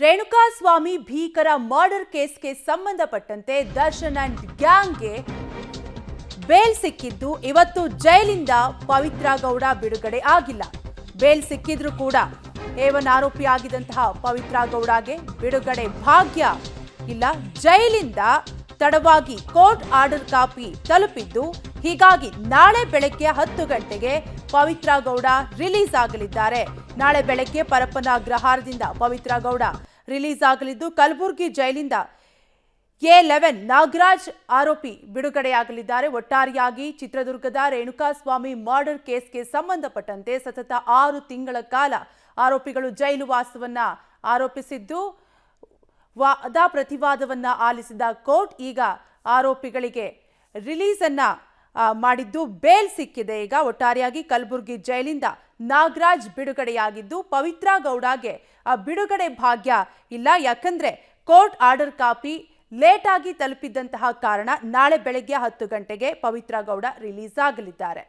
ರೇಣುಕಾಸ್ವಾಮಿ ಭೀಕರ ಮರ್ಡರ್ ಕೇಸ್ಗೆ ಸಂಬಂಧಪಟ್ಟಂತೆ Darshan and ಗ್ಯಾಂಗ್ಗೆ bale ಸಿಕ್ಕಿದ್ದು ಇವತ್ತು ಜೈಲಿಂದ ಪವಿತ್ರ ಗೌಡ ಬಿಡುಗಡೆ ಆಗಿಲ್ಲ. ಬೇಲ್ ಸಿಕ್ಕಿದ್ರೂ ಕೂಡ ಏವನ್ ಆರೋಪಿಯಾಗಿದ್ದಂತಹ ಪವಿತ್ರ ಗೌಡಗೆ ಬಿಡುಗಡೆ ಭಾಗ್ಯ ಇಲ್ಲ. ಜೈಲಿಂದ ತಡವಾಗಿ ಕೋರ್ಟ್ ಆರ್ಡರ್ ಕಾಪಿ ತಲುಪಿದ್ದು, ಹೀಗಾಗಿ ನಾಳೆ ಬೆಳಗ್ಗೆ 10 ಗಂಟೆಗೆ ಪವಿತ್ರ ಗೌಡ ರಿಲೀಸ್ ಆಗಲಿದ್ದಾರೆ. ನಾಳೆ ಬೆಳಗ್ಗೆ ಪರಪ್ಪನ ಅಗ್ರಹಾರದಿಂದ ಪವಿತ್ರ ಗೌಡ ರಿಲೀಸ್ ಆಗಲಿದ್ದು, ಕಲಬುರಗಿ ಜೈಲಿಂದ A11 ನಾಗರಾಜ್ ಆರೋಪಿ ಬಿಡುಗಡೆಯಾಗಲಿದ್ದಾರೆ. ಒಟ್ಟಾರೆಯಾಗಿ ಚಿತ್ರದುರ್ಗದ ರೇಣುಕಾಸ್ವಾಮಿ ಮರ್ಡರ್ ಕೇಸ್ಗೆ ಸಂಬಂಧಪಟ್ಟಂತೆ ಸತತ 6 ತಿಂಗಳ ಕಾಲ ಆರೋಪಿಗಳು ಜೈಲು ವಾಸವನ್ನ ಆರೋಪಿಸಿದ್ದು, ವಾದ ಪ್ರತಿವಾದವನ್ನ ಆಲಿಸಿದ ಕೋರ್ಟ್ ಈಗ ಆರೋಪಿಗಳಿಗೆ ರಿಲೀಸ್ ಅನ್ನ ಮಾಡಿದ್ದು, ಬೇಲ್ ಸಿಕ್ಕಿದೆ. ಈಗ ಒಟ್ಟಾರೆಯಾಗಿ ಕಲಬುರಗಿ ಜೈಲಿಂದ ನಾಗರಾಜ್ ಬಿಡುಗಡೆಯಾಗಿದ್ದು, ಪವಿತ್ರ ಗೌಡಗೆ ಬಿಡುಗಡೆ ಭಾಗ್ಯ ಇಲ್ಲ. ಯಾಕಂದ್ರೆ ಕೋರ್ಟ್ ಆರ್ಡರ್ ಕಾಪಿ ಲೇಟ್ ಆಗಿ ತಲುಪಿದ್ದಂತಹ ಕಾರಣ ನಾಳೆ ಬೆಳಗ್ಗೆ 10 ಗಂಟೆಗೆ ಪವಿತ್ರ ಗೌಡ ರಿಲೀಸ್ ಆಗಲಿದ್ದಾರೆ.